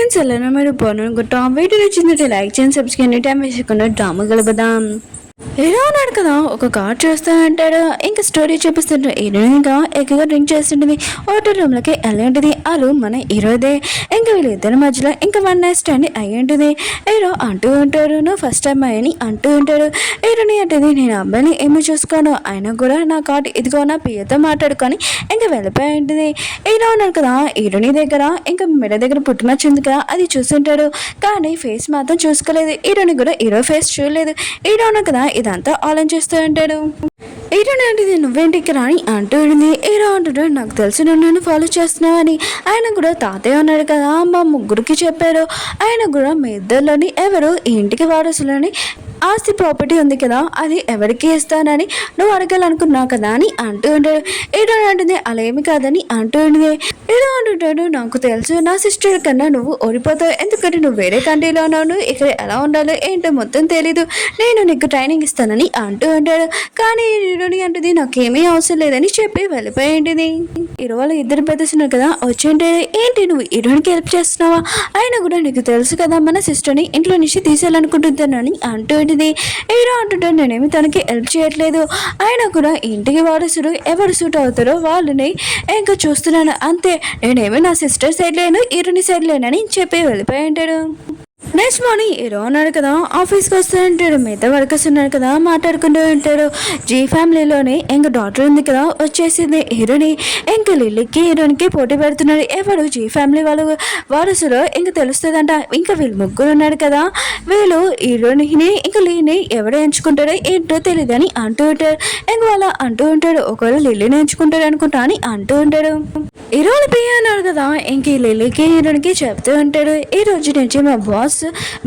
Friends ఎలా మీరు బాగున్నాను వీడియో నచ్చిందంటే లైక్ చేయండి, సబ్స్క్రైబ్ టైం వేసుకున్న డ్రామా గలపదాం. హీరో ఉన్నాడు కదా, ఒక కార్ చేస్తానంటాడు. ఇంకా స్టోరీ చూపిస్తుంటే హీరోయిన్గా ఎక్కువగా డ్రింక్ చేస్తుంటుంది. హోటల్ రూమ్లకి వెళ్ళేంటిది. వాళ్ళు మన హీరోదే. ఇంకా వీళ్ళిద్దరి మధ్యలో ఇంకా వన్ నైట్ స్టాండ్ అయ్యి ఉంటుంది. హీరో అంటూ ఉంటాడు, నువ్వు ఫస్ట్ అమ్మాయిని అంటూ ఉంటాడు. హీరోని అంటది, నేను అబ్బాయిని ఏమి చూసుకోను, అయినా కూడా నా కార్డు ఇదిగో నా పియతో మాట్లాడుకొని ఇంకా వెళ్ళిపోయి ఉంటుంది. హీరో ఉన్నాడు కదా, హీరోని దగ్గర ఇంకా మెడ దగ్గర పుట్టుమచ్చింది కదా, అది చూస్తుంటాడు. కానీ ఫేస్ మాత్రం చూసుకోలేదు. హీరోని కూడా హీరో ఫేస్ చూడలేదు. హీరో ఉన్నాడు కదా, ఇదంతా ఆలోచిస్తూ ఉంటాడు. హీరోని అంటది, నువ్వేంటికి రాని అంటూ ఉండింది. హీరో అంటాడు, నాకు తెలిసి నువ్వు నన్ను ఫాలో చేస్తున్నావు అని. ఆయన కూడా తాతయ్య ఉన్నాడు కదా, మా ముగ్గురికి చెప్పారు. ఆయన కూడా మీ ఇద్దరిలోని ఎవరు ఇంటికి వారసులని ఆస్తి ప్రాపర్టీ ఉంది కదా, అది ఎవరికి ఇస్తానని నువ్వు అడగాలనుకున్నావు కదా అని అంటూ ఉంటాడు. హీరో అంటుంది, అలా ఏమి కాదని అంటూ ఉంటుంది. హీరో అంటుంటాడు, నాకు తెలుసు నా సిస్టర్ కన్నా నువ్వు ఓడిపోతావు, ఎందుకంటే నువ్వు వేరే కంట్రీలో ఉన్నావు, ఇక్కడ ఎలా ఉండాలో ఏంటో మొత్తం తెలీదు, నేను నీకు ట్రైనింగ్ ఇస్తానని అంటూ ఉంటాడు. కానీ హీరోని అంటుంది, నాకేమీ అవసరం లేదని చెప్పి వెళ్ళిపోయి ఉంటుంది. హీరో వాళ్ళు ఇద్దరు పెద్దస్తున్నారు కదా, వచ్చి ఏంటి నువ్వు హీరోనికి హెల్ప్ చేస్తున్నావా, అయినా కూడా నీకు తెలుసు కదా మన సిస్టర్ని ఇంట్లో నుంచి తీసేయాలనుకుంటున్నానని అంటూ ఉంటుంది. హీరో అంటుంటాడు, నేనేమి తనకి హెల్ప్ చేయట్లేదు, అయినా కూడా ఇంటికి వారసుడు ఎవరు సూట్ అవుతారో వాళ్ళని ఇంకా చూస్తున్నాను అంతే, నేనేమి నా సిస్టర్ సైడ్ లేను హీరోని సైడ్ లేనని చెప్పి వెళ్ళిపోయి ఉంటాడు. నెక్స్ట్ మార్నింగ్ హీరో ఉన్నాడు కదా, ఆఫీస్కి వస్తూ ఉంటాడు. మిగతా వర్కర్స్ ఉన్నారు కదా, మాట్లాడుకుంటూ ఉంటాడు. జీ ఫ్యామిలీలోనే ఇంకా డాక్టర్ ఉంది కదా, వచ్చేసింది. హీరోని ఇంకా లిల్లీకి హీరోనికి పోటీ పెడుతున్నాడు. ఎవరు జీ ఫ్యామిలీ వాళ్ళు వారసులో ఇంకా తెలుస్తుందంట. ఇంకా వీళ్ళు ముగ్గురు ఉన్నారు కదా, వీళ్ళు హీరోని ఇంకా లీని ఎవరు ఎంచుకుంటారో ఏంటో తెలియదు అని అంటూ ఉంటాడు. ఇంక వాళ్ళ అంటూ ఉంటాడు, ఒకవేళ లిల్లీని ఎంచుకుంటాడు అనుకుంటా అని అంటూ ఉంటాడు. హీరోని పియ్య అన్నాడు కదా, ఇంక లిల్లీకి హీరోనికి చెప్తూ ఉంటాడు, ఈ రోజు నుంచి మా బాస్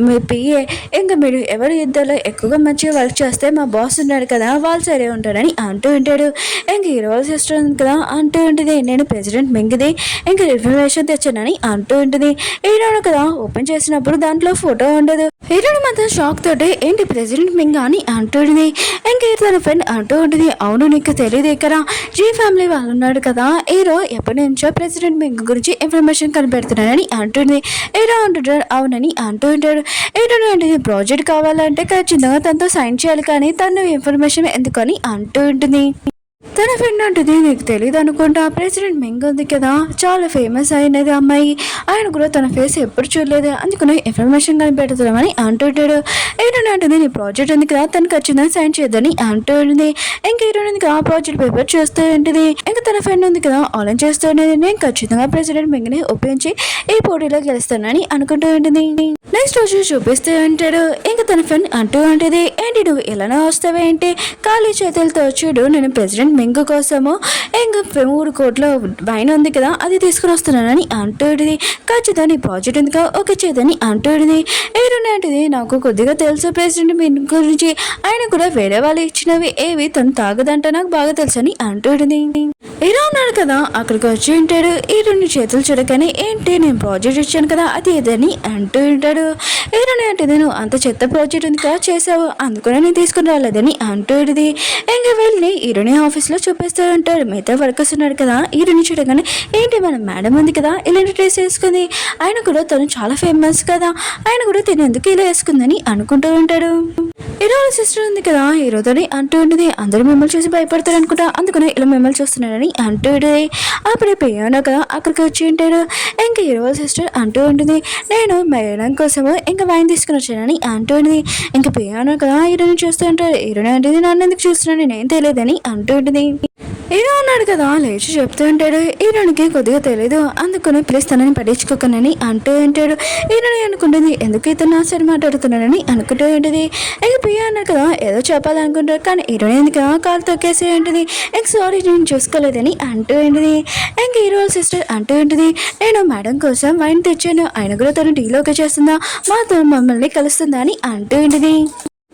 మీ పిఏ, ఇంకా మీరు ఎవరు ఇద్దరు ఎక్కువగా మంచిగా వర్క్ చేస్తే మా బాస్ ఉన్నాడు కదా వాళ్ళు సరే ఉంటాడని అంటూ ఉంటాడు. ఇంక హీరో వాళ్ళ సిస్టర్ ఉంది కదా అంటూ ఉంటుంది, నేను ప్రెసిడెంట్ మింగిది ఇంకా ఇన్ఫర్మేషన్ తెచ్చానని అంటూ ఉంటుంది. హీరోను కదా ఓపెన్ చేసినప్పుడు దాంట్లో ఫోటో ఉండదు. హీరోని మాత్రం షాక్ తోటి ఏంటి ప్రెసిడెంట్ మింగ్ అని అంటుంది. ఇంకా తన ఫ్రెండ్ అంటూ ఉంటుంది, అవును నీకు తెలియదు ఇక్కడ జీ ఫ్యామిలీ వాళ్ళు ఉన్నాడు కదా, హీరో ఎప్పటి నుంచో ప్రెసిడెంట్ మింగ్ గురించి ఇన్ఫర్మేషన్ కనిపెడుతున్నానని అంటుంది. హీరో అంటుంటాడు, అవునని అంటూ ఉంటాడు. ఏంటంటే ప్రాజెక్ట్ కావాలంటే ఖచ్చితంగా తనతో సైన్ చేయాలి, కానీ తను ఇన్ఫర్మేషన్ ఎందుకని అంటూ ఉంటుంది. తన ఫ్రెండ్ అంటుంది, నీకు తెలియదు అనుకుంటా, ప్రెసిడెంట్ మింగ్ ఉంది కదా చాలా ఫేమస్ అయినది అమ్మాయి, ఆయన కూడా తన ఫేస్ ఎప్పుడు చూడలేదు, అందుకని ఇన్ఫర్మేషన్ కనిపెడుతున్నామని అంటుంటాడు. ఏంటంటే అంటుంది, నీ ప్రాజెక్ట్ ఉంది కదా తను ఖచ్చితంగా సైన్ చేయొద్దని అంటూ ఉంటుంది. ఇంక హీరోయిన్ ఆ ప్రాజెక్ట్ పేపర్ చూస్తూ ఉంటుంది. ఇంకా తన ఫ్రెండ్ ఉంది కదా ఆలోచన చేస్తూ ఉండేది, నేను ఖచ్చితంగా ప్రెసిడెంట్ మింగ్ని ఒప్పించి ఈ పోటీలో గెలుస్తానని అనుకుంటూ ఉంటుంది. నెక్స్ట్ రోజు చూపిస్తూ ఉంటాడు. ఇంకా తన ఫ్రెండ్ అంటూ ఉంటుంది, ఏంటి నువ్వు ఎలానో వస్తావే ఏంటి, ఖాళీ చేతులతో చూడు, నేను ప్రెసిడెంట్ మింగ్ కోసము ఇంకా 3 కోట్ల వైన్ ఉంది కదా అది తీసుకుని వస్తున్నానని అంటుంది. ఖచ్చితంగా నీ ప్రాజెక్ట్ ఎందుకు ఒక చేదని అంటుంది. ఏంటంటే నాకు కొద్దిగా తెలుసు ప్రెసిడెంట్ మింగ్ గురించి, ఆయన కూడా వేరే వాళ్ళు ఇచ్చినవి ఏవి తను తాగదంట నాకు బాగా తెలుసు అని అంటుంది. హీరో ఉన్నాడు కదా అక్కడికి వచ్చి ఉంటాడు. హీరోని చేతులు చూడగానే ఏంటి నేను ప్రాజెక్ట్ ఇచ్చాను కదా అది ఏదని అంటూ ఉంటాడు. హీరోని అంటే నేను అంత చెత్త ప్రాజెక్ట్ ఉంది కదా చేసావు, అందుకనే నేను తీసుకుని రాలేదని అంటుంది. ఇంకా వెళ్ళి హీరోని ఆఫీస్లో చూపిస్తూ ఉంటాడు. మిగతా వర్కర్స్ ఉన్నాడు కదా, హీరోని చూడగానే ఏంటి మన మేడం ఉంది కదా ఇలాంటి డ్రెస్ వేసుకుంది, ఆయన కూడా తను చాలా ఫేమస్ కదా, ఆయన కూడా తిని ఎందుకు ఇలా వేసుకుందని అనుకుంటూ ఉంటాడు. హీరో సిస్టర్ ఉంది కదా హీరోతోని అంటూ ఉంటుంది, అందరూ మిమ్మల్ని చూసి భయపడతారు అనుకుంటా, అందుకనే ఇలా మిమ్మల్ని చూస్తున్నాడని అంటూ ఉంటుంది. అప్పుడే పియానో కదా అక్కడికి వచ్చి ఉంటాడు. ఇంకా హీరో సిస్టర్ అంటూ ఉంటుంది, నేను మేడం కోసము ఇంకా వైన్ తీసుకుని వచ్చానని అంటూ ఉంటుంది. ఇంకా పియానో కదా హీరోని చూస్తూ ఉంటాడు. హీరోని అంటే నన్ను ఎందుకు చూస్తున్నాను నేనేం తెలియదని అంటూ ఉంటుంది. హీరో ఉన్నాడు కదా లేచి చెప్తూ ఉంటాడు, హీరోనికి కొద్దిగా తెలీదు అందుకని ప్లీజ్ తనని పట్టించుకోకనని అంటూ ఉంటాడు. హీరోని అనుకుంటుంది, ఎందుకు ఇతను నా సరి మాట్లాడుతున్నానని అనుకుంటూ ఉంటుంది. ఇంక పియా అన్నాడు కదా ఏదో చెప్పాలనుకుంటాడు, కానీ హీరోని ఎందుకు కాలు తొక్కేసి ఉంటుంది. ఇంక సారీ నేను చూసుకోలేదని అంటూ ఉంటుంది. ఇంక హీరో సిస్టర్ అంటూ ఉంటుంది, నేను మేడం కోసం వైన్ తెచ్చాను, ఆయన కూడా తను డీలోకి చేస్తుందా మాతో మమ్మల్ని కలుస్తుందా అని అంటూ ఉంటుంది.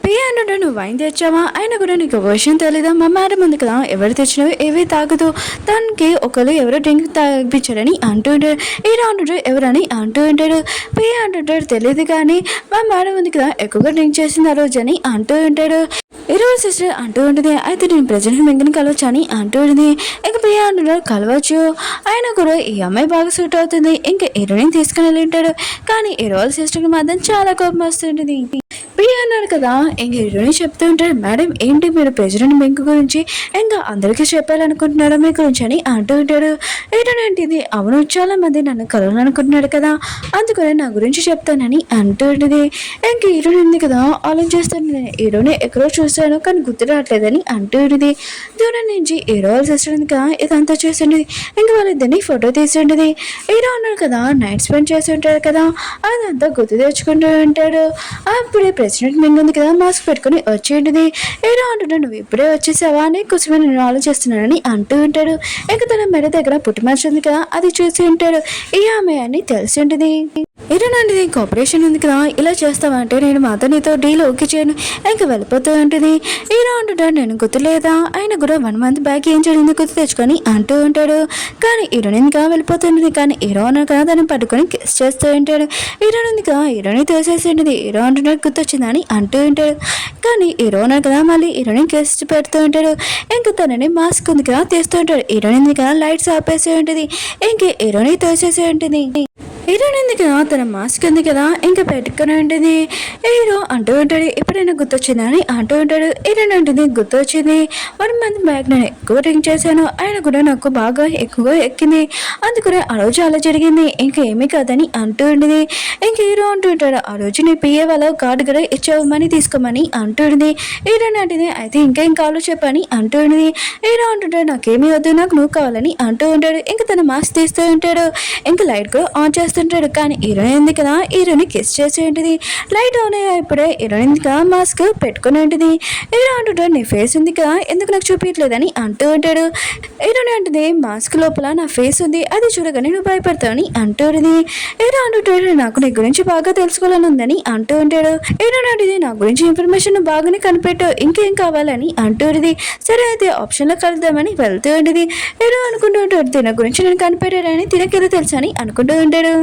పియా అంటుంటే నువ్వు వైన్ తెచ్చావా, అయినా కూడా నీకు ఒక విషయం తెలీదా, మా మేడం ఉంది కదా ఎవరు తెచ్చినవి ఏవి తాగదు, తనకి ఒకరు ఎవరో డ్రింక్ తాగిపించారని అంటూ ఉంటాడు. హీరో అంటుంటాడు ఎవరని అంటూ ఉంటాడు. పియా అంటుంటాడు తెలియదు కానీ మా మేడం ఉంది కదా ఎక్కువగా డ్రింక్ చేసింది ఆ రోజు అని అంటూ ఉంటాడు. ఇరవై సిస్టర్ అంటూ ఉంటుంది. అయితే నేను ప్రెసిడెంట్ మెంగని కలవచ్చు అని అంటూ ఉంటుంది. ఇంక ప్రియా అంటున్నాడు కలవచ్చు, ఆయన కూడా ఈ అమ్మాయి బాగా సూట్ అవుతుంది, ఇంకా హీరోయిన్ తీసుకుని వెళ్ళి ఉంటాడు. కానీ ఇరవై సిస్టర్కి మాత్రం చాలా కోపం వస్తుంటుంది. ప్రియా అన్నాడు కదా, ఇంక హీరోయిన్ చెప్తూ ఉంటాడు, మేడం ఏంటి మీరు ప్రెసిడెంట్ మెంగ్ గురించి ఇంకా అందరికీ చెప్పాలనుకుంటున్నాడు మీ గురించి అని అంటూ ఉంటాడు. ఏంటంటే అవును, చాలా మంది నన్ను కలవాలనుకుంటున్నాడు కదా, అందుకని నా గురించి చెప్తానని అంటూ ఉంటుంది. ఇంక హీరోయిన్ ఉంది కదా, ఆలోచిస్తాను, నేను హీరోని ఎక్కడో చూస్తాను కానీ గుర్తు రావట్లేదని అంటూ ఉంటుంది. దూరం నుంచి హీరో సిస్టర్ ఇంకా ఇదంతా చేస్తుండేది. ఇంక వాళ్ళిద్దరిని ఫోటో తీస్తుండేది. హీరో అన్నాడు కదా, నైట్ స్పెండ్ చేసి ఉంటాడు కదా, అదంతా గుర్తు తెచ్చుకుంటూ ఉంటాడు. అప్పుడే ప్రెసిడెంట్ మెంగ్ ఉంది కదా, మాస్క్ పెట్టుకుని వచ్చేంటిది. హీరో అంటున్నాడు, నువ్వు ఇప్పుడే వచ్చేసావా అని కూర్చొని నేను ఆలోచిస్తున్నానని అంటూ ఉంటాడు. ఇంక తన మెడ దగ్గర పుట్టుమచ్చ ఉంది కదా, అది చూసి ఉంటాడు. ఈ ఆమె అని తెలిసి ఉంటుంది. ఏదోనండి కోఆపరేషన్ ఉంది కదా, ఇలా చేస్తావంటే నేను మాతో నీతో డీల్ ఓకే చేయను, ఇంకా వెళ్ళిపోతూ ఉంటుంది. హీరో అంటుంటాడు, నేను గుర్తులేదా, ఆయన కూడా 1 month బ్యాక్ ఏం జరిగింది గుర్తు తెచ్చుకొని అంటూ ఉంటాడు. కానీ హీరోయిన్గా వెళ్ళిపోతుంది. కానీ హీరో అన్న కదా దాన్ని పట్టుకొని కిస్ చేస్తూ ఉంటాడు. హీరోయిన్ కదా హీరోని తోసేసి ఉంటుంది. హీరో అంటున్నాడు గుర్తొచ్చిందని అంటూ ఉంటాడు. కానీ హీరో అన్నారు కదా మళ్ళీ హీరోని కిస్ పెడుతూ ఉంటాడు. ఇంకా తనని మాస్క్ ఉంది కదా తీస్తూ ఉంటాడు. హీరోయిన్ కదా లైట్స్ ఆపేసి ఉంటుంది. ఇంక హీరోని తోసేసి ఉంటుంది. హీరోయిన్ ఉంది కదా తన మాస్క్ ఉంది కదా ఇంకా పెట్టుకుని ఉంటుంది. హీరో అంటూ ఉంటాడు, ఎప్పుడైనా గుర్తొచ్చిందా అని అంటూ ఉంటాడు. హీరోయిన్ ఉంటుంది, గుర్తొచ్చింది, 1 month బ్యాక్ నేను ఎక్కువ డ్రింక్ చేశాను, ఆయన కూడా నాకు బాగా ఎక్కువ ఎక్కింది, అందుకనే ఆ రోజు అలా జరిగింది, ఇంకా ఏమీ కాదని అంటూ ఉంటుంది. ఇంక హీరో అంటూ ఉంటాడు, ఆ రోజు నీ పిఏ వాళ్ళ కార్డు కూడా ఇచ్చావు, మనీ తీసుకోమని అంటూ ఉంటుంది. హీరోయిన్ అంటుంది, అయితే ఇంకేం కావాలో చెప్పని అంటూ ఉంటుంది. హీరో అంటుంటాడు, నాకేమీ వద్దు, నాకు నువ్వు కావాలని అంటూ ఉంటాడు. ఇంకా తన మాస్క్ తీస్తూ ఉంటాడు. ఇంకా లైట్ కూడా ఆన్ చేస్తుంటాడు. కానీ హీరోయిన్ ఉంది కదా హీరోని కిస్ చేసి ఉంటుంది. లైట్ ఆన్ అయ్యేప్పుడే హీరోయిన్ కదా మాస్క్ పెట్టుకుని ఉంటుంది. హీరో అంటుంటాడు, నీ ఫేస్ ఉంది కదా ఎందుకు నాకు చూపించలేదని అంటూ ఉంటాడు. హీరోయిన్ అంటుంది, మాస్క్ లోపల నా ఫేస్ ఉంది, అది చూడగానే నువ్వు భయపడతావని అంటూ ఉంటుంది. హీరో అంటుంటాడు, నాకు నీ గురించి బాగా తెలుసుకోవాలని ఉందని అంటూ ఉంటాడు. హీరోయిన్ అంటుంది, నా గురించి ఇన్ఫర్మేషన్ బాగానే కనిపెట్టు, ఇంకేం కావాలని అంటూ ఉంటుంది. సరే అయితే ఆప్షన్లో కలుద్దామని వెళ్తూ ఉంటుంది. హీరో అనుకుంటూ ఉంటాడు, తిన గురించి నేను కనిపెట్టాడని తినకేదో తెలుసు అని అనుకుంటూ ఉంటాడు.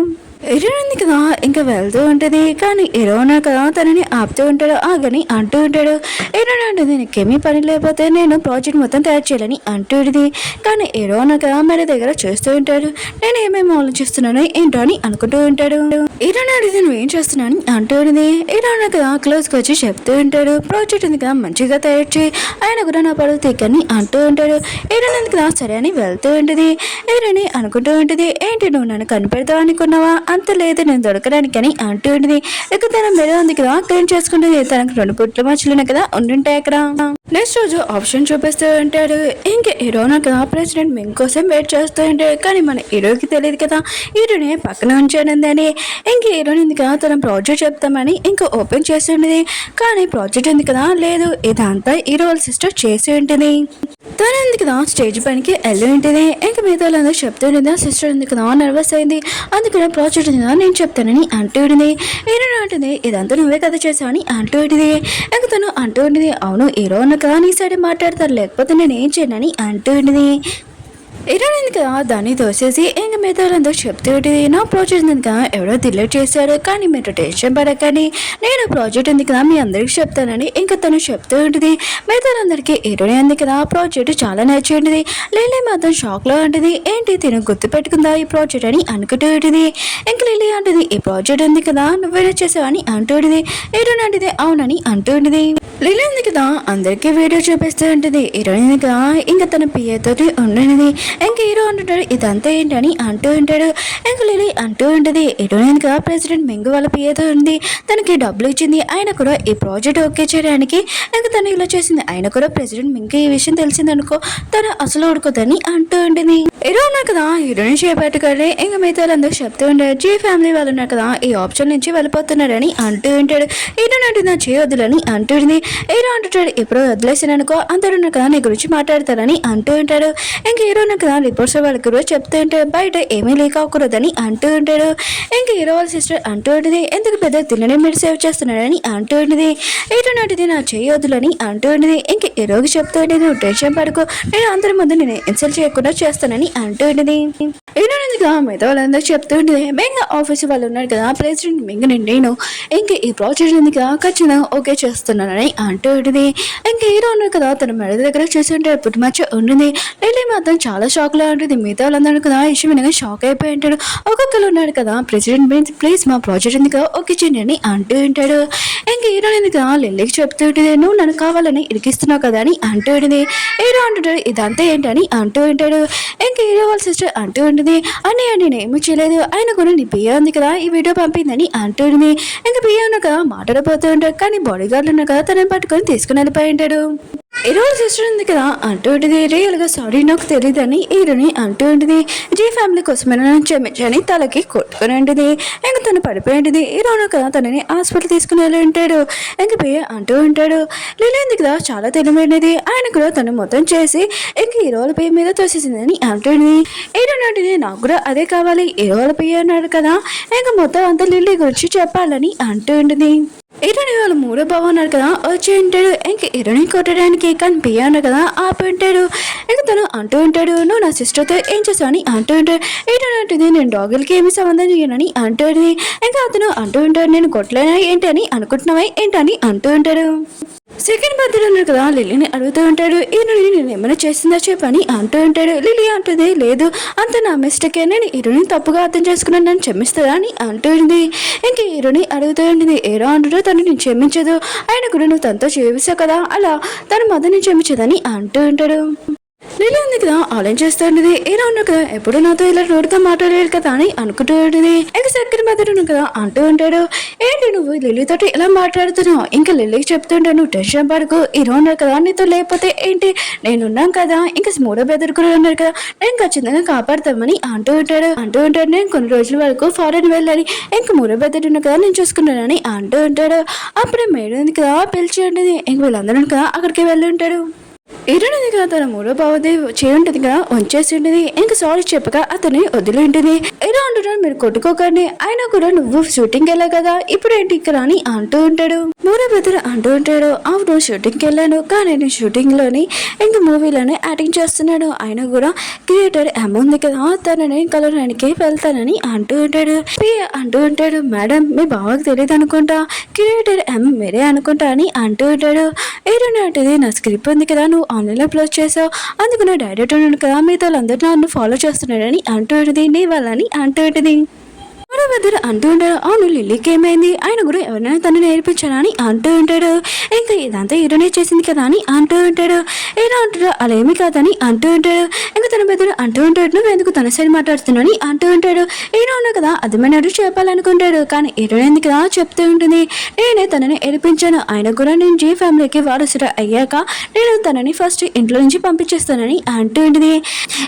హీరోయిన్ ఉంది కదా ఇంకా వెళ్తూ ఉంటుంది. కానీ హీరోయిన్ కదా తనని ఆపుతూ ఉంటాడు. ఆగని అంటూ ఉంటాడు. హీరోయిన్ అంటుంది, నీకేమీ పని లేకపోతే నేను ప్రాజెక్ట్ మొత్తం తయారు చేయాలని అంటూ ఉంటుంది. కానీ హీరోయిన్ కదా మరి దగ్గర చూస్తూ ఉంటాడు. నేను ఏమేమి ఆలోచిస్తున్నాను ఏంటో అని అనుకుంటూ ఉంటాడు. హీరోయిన్ అడిగితే నువ్వేం చేస్తున్నాను అంటూ ఉంటుంది. హీరోయిన్ కదా క్లోజ్కి వచ్చి చెప్తూ ఉంటాడు, ప్రాజెక్ట్ ఉంది కదా మంచిగా తయారు చేయి, ఆయన కూడా నా పడుగు తీకని అంటూ ఉంటాడు. హీరోయిన్ ఉంది కదా సరే అని వెళ్తూ ఉంటుంది. హీరోయిన్ అనుకుంటూ ఉంటుంది, ఏంటి నువ్వు నన్ను కనిపెడతావు అనుకున్నావా, అంత లేదు నేను దొరకడానికని అంటూ ఉంటుంది. ఇక తన మెడ ఉంది కదా క్లీన్ చేసుకుంటుంది. తనకు 2 పుట్ల మచ్చలున్నాయి కదా ఉండుంటాయి అక్కడ. నెక్స్ట్ రోజు ఆప్షన్ చూపిస్తూ ఉంటాడు. ఇంక హీరోయిన్ కదా ప్రెసిడెంట్ మెంగ్ కోసం వెయిట్ చేస్తూ ఉంటాడు. కానీ మన హీరోకి తెలియదు కదా హీరోని పక్కన ఉంచాడందని. ఇంక హీరోయిన్ ఉంది కదా తన ప్రాజెక్ట్ చెప్తామని ఇంకా ఓపెన్ చేసి ఉండేది. కానీ ప్రాజెక్ట్ ఉంది కదా లేదు, ఇదంతా హీరో వాళ్ళ సిస్టర్ చేసి ఉంటుంది. తను ఉంది కదా స్టేజ్ పైనకి వెళ్ళి ఉంటుంది. ఇంకా మిగతా వాళ్ళందరూ చెప్తూ ఉంటుంది, సిస్టర్ ఉంది కదా నర్వస్ అయింది, అందుకనే ప్రాజెక్ట్ ఉంది కదా నేను చెప్తానని అంటూ ఉంటుంది. హీరోయిన్ అంటుంది, ఇదంతా నువ్వే కదా చేసావని అంటూ ఉంటుంది. ఇంకా తను అంటూ ఉంటుంది, అవును హీరో ఉన్న కదా నీ సైడ్ మాట్లాడతారు, లేకపోతే నేను ఏం చేయనని అంటూ ఉంటుంది. హీరోయిన్ కదా దాన్ని తోసేసి ఇంక మిగతా వాళ్ళందరూ చెప్తూ ఉంటుంది, నా ప్రాజెక్ట్ ఉంది కదా ఎవరో డిలీట్ చేశారు, కానీ మీరు టెన్షన్ పడకండి, నేను ప్రాజెక్ట్ ఉంది కదా మీ అందరికి చెప్తానని ఇంకా తను చెప్తూ ఉంటుంది. మిగతా వాళ్ళందరికీ హీరోయిన్ ఉంది కదా ప్రాజెక్ట్ చాలా నచ్చి ఉంటుంది. లిల్లీ మాత్రం షాక్లో ఉంటుంది, ఏంటి తిను గుర్తు పెట్టుకుందా ఈ ప్రాజెక్ట్ అని అనుకుంటూ ఉంటుంది. ఇంక లిల్లీ అంటుంది, ఈ ప్రాజెక్ట్ ఉంది కదా నువ్వేనా చేసావని అంటూ ఉంటుంది. హీరోయిన్ అంటుంది, అవునని అంటూ ఉంటుంది. లిల్లీ ఉంది కదా అందరికీ వీడియో చూపిస్తూ ఉంటుంది. హీరోయిన్ కదా ఇంకా తన పిఏ తోటి ఉండనిది. ఇంక హీరో అంటుంటాడు, ఇదంతా ఏంటని అంటూ ఉంటాడు. ఇంక లిల్లీ అంటూ ఉంటుంది, హీరోయిన్ గా ప్రెసిడెంట్ మెంగ్ వాళ్ళ పిఏతో ఉంది, తనకి డబ్బులు ఇచ్చింది, ఆయన కూడా ఈ ప్రాజెక్ట్ ఓకే చేయడానికి ఇంక తను ఇలా చేసింది, ఆయన కూడా ప్రెసిడెంట్ మెంగ్ ఈ విషయం తెలిసిందనుకో తను అసలు ఊడుకోదని అంటూ ఉంటుంది. హీరో ఉన్నారు కదా హీరోయిన్ చేపట్టుకొని ఇంక మిగతా వాళ్ళందరూ చెప్తూ ఉంటారు, జీ ఫ్యామిలీ వాళ్ళు ఉన్నారు కదా ఈ ఆప్షన్ నుంచి వెళ్ళిపోతున్నారని అంటూ ఉంటాడు. హీరోయిన్ అంటుంది, నా చేయొద్దులని అంటుంది. హీరో అంటుంటాడు, ఎప్పుడో వదిలేసాను అనుకో అందరూ ఉన్నారు కదా నీ గురించి మాట్లాడతారని అంటూ ఉంటాడు. ఇంక హీరో ఉన్నారు కదా కదా రిపోర్ట్స్ వాళ్ళకి కూడా చెప్తూ ఉంటే బయట ఏమీ లీక్ అవ్వకూడదని అంటూ ఉంటాడు. ఇంకా హీరో వాళ్ళ సిస్టర్ అంటూ ఉంటుంది, ఎందుకు పెద్ద తిన్నని మీరు సేవ్ చేస్తున్నాడని అంటూ ఉంటుంది. ఇటునాటిది నా చేయొద్దులని అంటూ ఉంటుంది. ఇంక హీరోకి చెప్తూ ఉంటుంది, నువ్వు టెన్షన్ పడుకో, నేను అందరి ముందు నేను ఇన్సల్ట్ చేయకుండా చేస్తానని అంటూ ఉంటుంది. ఇటుగా మిగతా వాళ్ళందరూ చెప్తూ ఉంటుంది, మెంగ ఆఫీస్ వాళ్ళు ఉన్నారు కదా ప్రెసిడెంట్ మెంగని నేను ఇంక ఈ ప్రాజెక్ట్ ఎందుకు ఖచ్చితంగా ఓకే చేస్తున్నానని అంటూ ఉంటుంది. ఇంక హీరో ఉన్నారు కదా తన మెడ దగ్గర చూస్తుంటే పుట్టుమచ్చ ఉంటుంది. లిల్లీ మాత్రం చాలా షాక్ లా ఉంటుంది. మిగతా వాళ్ళందరూ కదా ఇష్యూ వినగా షాక్ అయిపోయి ఉంటాడు. ఒక్కొక్కరు ఉన్నాడు కదా ప్రెసిడెంట్ ప్లీజ్ మా ప్రాజెక్ట్ ఎందుకు ఓకే చేయండి అని అంటూ ఉంటాడు. ఇంక హీరో ఎందుకు లిల్లీకి చెప్తూ ఉంటుంది, నువ్వు నన్ను కావాలని ఇరికిస్తున్నావు కదా అని అంటూ ఉంటుంది. హీరో అంటుంటాడు, ఇదంతా ఏంటని అంటూ ఉంటాడు. ఇంక హీరో వాళ్ళ సిస్టర్ అంటూ ఉంటుంది, అని నేనేమీ చేయలేదు, ఆయన కూడా నీ పియ్య ఉంది కదా ఈ వీడియో పంపిందని అంటూ ఉంటుంది. ఇంకా పియ్య ఉన్న కదా మాట్లాడపోతూ ఉంటాడు. కానీ బాడీ గార్డులు ఉన్న కదా తనని పట్టుకొని తీసుకుని వెళ్ళిపోయి ఉంటాడు. హీరోల సిస్టర్ ఉంది కదా అంటూ ఉంటుంది, రియల్గా సారీ నాకు తెలియదని హీరోని అంటూ ఉంటుంది. జీ ఫ్యామిలీ కోసమైనా క్షమించని తలకి కొట్టుకుని ఉంటుంది. ఇంకా తను పడిపోయి ఉంటుంది. హీరోను కదా తనని హాస్పిటల్ తీసుకుని వెళ్ళి ఉంటాడు. ఇంక పియ్య అంటూ ఉంటాడు, లిల్లీ ఉంది కదా చాలా తెలివైనది, ఆయన కూడా తను మొత్తం చేసి ఇంక హీరోల పియ్య మీద తోసేసిందని అంటుంది. హీరో నాటిది నాకు కూడా అదే కావాలి, హీరోల పియ్య అన్నాడు కదా, ఇంకా మొత్తం అంతా లిల్లీ గురించి చెప్పాలని అంటూ ఉంటుంది. హీరోని వాళ్ళు మూడో బావ ఉన్నారు కదా వచ్చి ఉంటాడు. ఇంక హీరోని కొట్టడానికి కానీ పియ్య అన్నారు కదా ఆపి ఉంటాడు. ఇంక తను అంటూ ఉంటాడు, నువ్వు నా సిస్టర్తో ఏం చేస్తావు అని అంటూ ఉంటాడు. హీరో అంటుంది, నేను డాగులకి ఏమి సంబంధం చేయనని అంటుంది. ఇంకా అతను అంటూ ఉంటాడు, నేను కొట్టలేనా ఏంటని అనుకుంటున్నావా ఏంటని అంటూ ఉంటాడు. సెకండ్ బర్త్డే ఉన్నారు కదా లిల్లీని అడుగుతూ ఉంటాడు, హీరోని నేను ఏమైనా చేసిందా చెప్పని అంటూ ఉంటాడు. లిల్లీ అంటుంది, లేదు అంత నా మిస్టేకే, నేను హీరోని తప్పుగా అర్థం చేసుకున్నాను నన్ను క్షమిస్తుందా అని అంటుంది. ఇంక హీరోని అడుగుతూ ఉంటుంది, హీరో అంటుందో తను నేను క్షమించదు, ఆయన కూడా నువ్వు తనతో చేసావు కదా అలా తను మొదలు నేను క్షమించదని అంటూ ఉంటాడు. లిల్లీ ఉంది కదా ఆలోచిస్తూ ఉంటుంది, హీరో ఉన్నా కదా ఎప్పుడు నాతో ఇలా రోడ్గా మాట్లాడలేదు కదా అని అనుకుంటూ ఉంటుంది. ఇంకా సెకండ్ మదర్ ఉన్నా కదా అంటూ ఉంటాడు, ఏంటి నువ్వు లిల్లీతో ఇలా మాట్లాడుతున్నావు, ఇంకా లిల్లీకి చెప్తుంటా నువ్వు టెన్షన్ పడుకో, హీరో ఉన్నారు కదా నీతో లేకపోతే ఏంటి నేనున్నాం కదా, ఇంకా మూడో బెదర్ కూడా ఉన్నారు కదా నేను ఖచ్చితంగా కాపాడుతామని అంటూ ఉంటాడు. నేను కొన్ని రోజుల వరకు ఫారెన్ వెళ్ళాలి, ఇంకా మూడో బెదర్ ఉన్నా కదా నేను చూసుకున్నానని అంటూ ఉంటాడు. అప్పుడే మేడం కదా పిలిచి ఉంటుంది. ఇంక వీళ్ళందరూ కదా అక్కడికి వెళ్ళి ఉంటాడు. హీరోయిన్ కదా తన మూడో బావది చేయుంటుంది కదా వంచేసి ఉంటుంది. ఇంకా సారీ చెప్పక అతని వదిలి ఉంటుంది. హీరో అంటున్నాడు, మీరు కొట్టుకోకండి, అయినా కూడా నువ్వు షూటింగ్కి వెళ్ళావు కదా ఇప్పుడు ఏంటి ఇక్కడ అని అంటూ ఉంటాడు. మూడో బెదర్ అంటూ ఉంటాడు, అవును షూటింగ్కి వెళ్ళాను కానీ నేను షూటింగ్ లోని ఇంకా మూవీలోనే యాక్టింగ్ చేస్తున్నాడు, ఆయన కూడా క్రియేటర్ ఎమ్ ఉంది కదా తనని కలవడానికి వెళ్తానని అంటూ ఉంటాడు. మేడం మీ బావకి తెలియదు అనుకుంటా, క్రియేటర్ ఎమ్ మీరే అనుకుంటా అని అంటూ ఉంటాడు. హీరోయిన్ అంటే నా స్క్రిప్ట్ ఉంది కదా నువ్వు ఆన్లైన్లో అప్లోడ్ చేసావు, అందుకు నా డైరెక్టర్ ఉన్నాడు కదా మీతో వాళ్ళందరూ నన్ను ఫాలో చేస్తున్నాడని అంటూ ఉంటుంది. నీ వాళ్ళని అంటూ ఉంటుంది. అంటూ ఉంటాడు, అవును లిల్లీకి ఏమైంది, ఆయన కూడా ఎవరైనా తను నేర్పించానని అంటూ ఉంటాడు. ఇంకా ఇదంతా హీరోనే చేసింది కదా అని అంటూ ఉంటాడు. హీరో అంటాడు, అలా ఏమి కాదని అంటూ ఉంటాడు. ఇంకా తన బెదరు అంటూ ఉంటాడు, నువ్వు ఎందుకు తన సైడ్ మాట్లాడుతున్నావు అని అంటూ ఉంటాడు. హీరో ఉన్నా కదా అర్థమైనట్టు చెప్పాలనుకుంటాడు, కానీ హీరోయిన్ ఎందుకు కదా చెప్తూ ఉంటుంది, నేనే తనని ఏడిపించాను, ఆయన కూడా నేను జీ ఫ్యామిలీకి వారసుడు అయ్యాక నేను తనని ఫస్ట్ ఇంట్లో నుంచి పంపించేస్తానని అంటూ ఉంటుంది.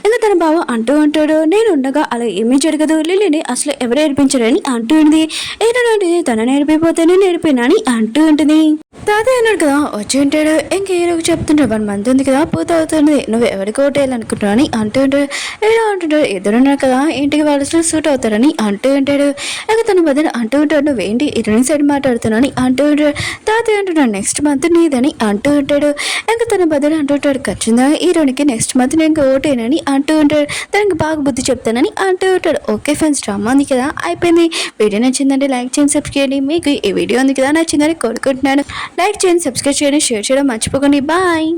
ఇంకా తన బావ అంటూ ఉంటాడు, నేను ఉండగా అలా ఏమీ జరగదు, లిల్లీని అసలు ఎవరు నేర్పించారని అంటూ ఉంటుంది. ఏంటంటే తన నేర్పిపోతేనే నేర్పినని అంటూ ఉంటుంది. తాతయ్య అన్నాడు కదా వచ్చి ఉంటాడు. ఇంక హీరోకి చెప్తుంటాడు, 1 month ఉంది కదా పూర్తవుతుంది, నువ్వు ఎవరికి ఓటేయాలనుకుంటున్నావు అని అంటూ ఉంటాడు. హీరో అంటుంటాడు, ఇద్దరున్నారు కదా ఇంటికి వాళ్ళు సూట్ అవుతారని అంటూ ఉంటాడు. ఇంకా తన బదులు అంటూ ఉంటాడు, నువ్వేంటి హీరోయిన్ సైడ్ మాట్లాడుతున్నావు అని అంటూ ఉంటాడు. తాతయ్య అంటున్నాడు, నెక్స్ట్ మంత్ నీదని అంటూ ఉంటాడు. ఇంకా తన బదులు అంటుంటాడు, ఖచ్చితంగా హీరోనికి నెక్స్ట్ మంత్ నేను ఓటేనని అంటూ ఉంటాడు. దానికి బాగా బుద్ధి చెప్తానని అంటూ ఉంటాడు. ఓకే ఫ్రెండ్స్, డ్రామా ఉంది కదా అయిపోయింది. వీడియో నచ్చిందంటే లైక్ చేయండి, సబ్స్క్రైబ్ చేయండి. మీకు ఈ వీడియో ఉంది కదా నచ్చిందని కోరుకుంటున్నాను. లైక్ చేయండి, సబ్స్క్రైబ్ చేయండి, షేర్ చేయడం మర్చిపోకండి. బాయ్.